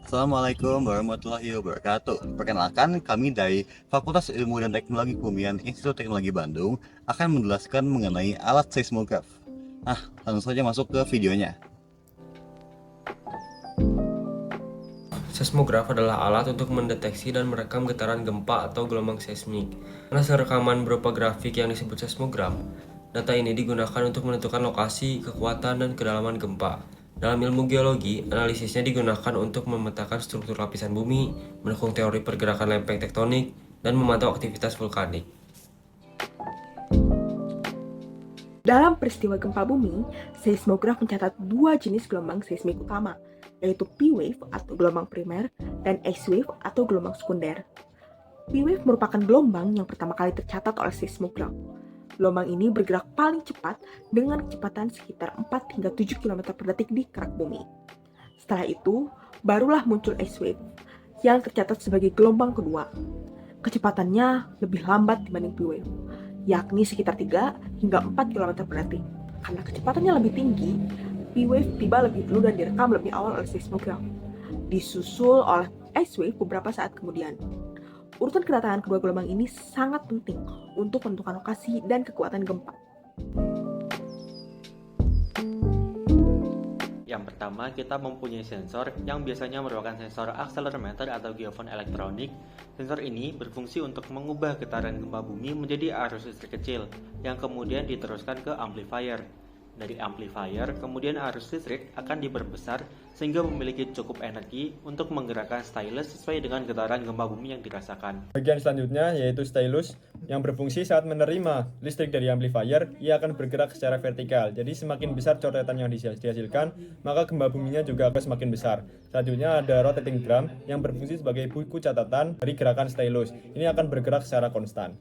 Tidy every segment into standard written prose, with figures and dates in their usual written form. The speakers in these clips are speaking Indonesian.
Assalamualaikum warahmatullahi wabarakatuh. Perkenalkan, kami dari Fakultas Ilmu dan Teknologi Kebumian Institut Teknologi Bandung akan menjelaskan mengenai alat seismograf. Nah, langsung saja masuk ke videonya. Seismograf adalah alat untuk mendeteksi dan merekam getaran gempa atau gelombang seismik. Karena rekaman berupa grafik yang disebut seismograf, data ini digunakan untuk menentukan lokasi, kekuatan, dan kedalaman gempa. Dalam ilmu geologi, analisisnya digunakan untuk memetakan struktur lapisan bumi, mendukung teori pergerakan lempeng tektonik, dan memantau aktivitas vulkanik. Dalam peristiwa gempa bumi, seismograf mencatat dua jenis gelombang seismik utama, yaitu P-wave atau gelombang primer dan S-wave atau gelombang sekunder. P-wave merupakan gelombang yang pertama kali tercatat oleh seismograf. Gelombang ini bergerak paling cepat dengan kecepatan sekitar 4 hingga 7 km per detik di kerak bumi. Setelah itu, barulah muncul S-wave yang tercatat sebagai gelombang kedua. Kecepatannya lebih lambat dibanding P-wave, yakni sekitar 3 hingga 4 km per detik. Karena kecepatannya lebih tinggi, P-wave tiba lebih dulu dan direkam lebih awal oleh seismograf, disusul oleh S-wave beberapa saat kemudian. Urutan kedatangan kedua gelombang ini sangat penting untuk menentukan lokasi dan kekuatan gempa. Yang pertama, kita mempunyai sensor yang biasanya merupakan sensor akselerometer atau geofon elektronik. Sensor ini berfungsi untuk mengubah getaran gempa bumi menjadi arus listrik kecil yang kemudian diteruskan ke amplifier. Dari amplifier, kemudian arus listrik akan diperbesar sehingga memiliki cukup energi untuk menggerakkan stylus sesuai dengan getaran gempa bumi yang dirasakan. Bagian selanjutnya yaitu stylus yang berfungsi saat menerima listrik dari amplifier, ia akan bergerak secara vertikal. Jadi semakin besar coretan yang dihasilkan, maka gempa buminya juga akan semakin besar. Selanjutnya ada rotating drum yang berfungsi sebagai buku catatan dari gerakan stylus. Ini akan bergerak secara konstan.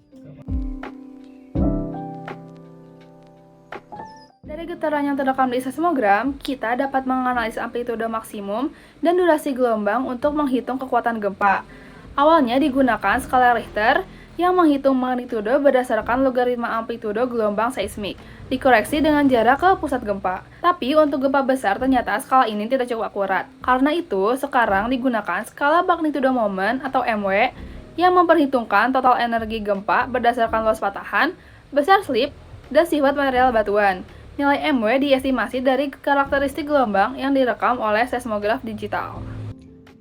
Dari getaran yang terekam di seismogram, kita dapat menganalisis amplitude maksimum dan durasi gelombang untuk menghitung kekuatan gempa. Awalnya digunakan skala Richter yang menghitung magnitudo berdasarkan logaritma amplitudo gelombang seismik, dikoreksi dengan jarak ke pusat gempa. Tapi untuk gempa besar ternyata skala ini tidak cukup akurat. Karena itu, sekarang digunakan skala magnitudo moment atau MW yang memperhitungkan total energi gempa berdasarkan luas patahan, besar slip, dan sifat material batuan. Nilai MW diestimasi dari karakteristik gelombang yang direkam oleh seismograf digital.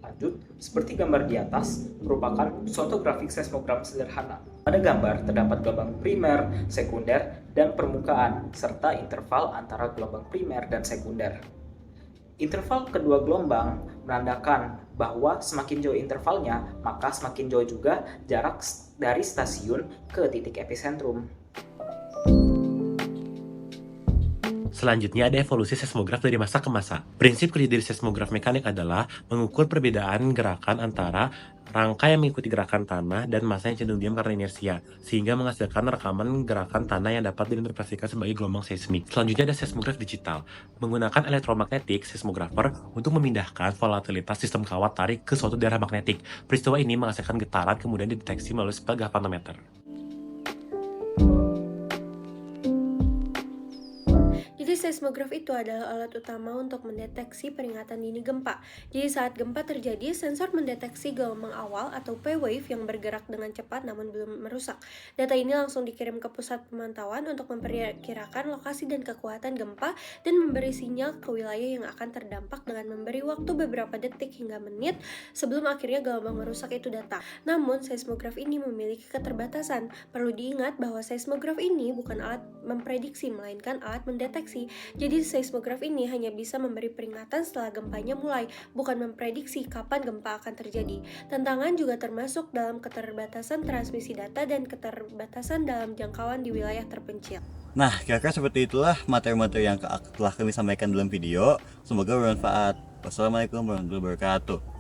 Lanjut, seperti gambar di atas, merupakan suatu grafik seismograf sederhana. Pada gambar terdapat gelombang primer, sekunder, dan permukaan, serta interval antara gelombang primer dan sekunder. Interval kedua gelombang menandakan bahwa semakin jauh intervalnya, maka semakin jauh juga jarak dari stasiun ke titik epicentrum. Selanjutnya ada evolusi seismograf dari masa ke masa. Prinsip kerja dari seismograf mekanik adalah mengukur perbedaan gerakan antara rangka yang mengikuti gerakan tanah dan massa yang cenderung diam karena inersia, sehingga menghasilkan rekaman gerakan tanah yang dapat diinterpretasikan sebagai gelombang seismik. Selanjutnya ada seismograf digital, menggunakan elektromagnetik seismographer untuk memindahkan volatilitas sistem kawat tarik ke suatu daerah magnetik. Peristiwa ini menghasilkan getaran kemudian dideteksi melalui spektrometer. Jadi seismograf itu adalah alat utama untuk mendeteksi peringatan dini gempa. Jadi saat gempa terjadi, sensor mendeteksi gelombang awal atau P-wave yang bergerak dengan cepat namun belum merusak. Data ini langsung dikirim ke pusat pemantauan untuk memperkirakan lokasi dan kekuatan gempa dan memberi sinyal ke wilayah yang akan terdampak dengan memberi waktu beberapa detik hingga menit sebelum akhirnya gelombang merusak itu datang. Namun seismograf ini memiliki keterbatasan. Perlu diingat bahwa seismograf ini bukan alat memprediksi melainkan alat mendeteksi. Jadi seismograf ini hanya bisa memberi peringatan setelah gempanya mulai, bukan memprediksi kapan gempa akan terjadi. Tantangan juga termasuk dalam keterbatasan transmisi data dan keterbatasan dalam jangkauan di wilayah terpencil. Nah, kira-kira seperti itulah materi-materi yang telah kami sampaikan dalam video. Semoga bermanfaat. Wassalamualaikum warahmatullahi wabarakatuh.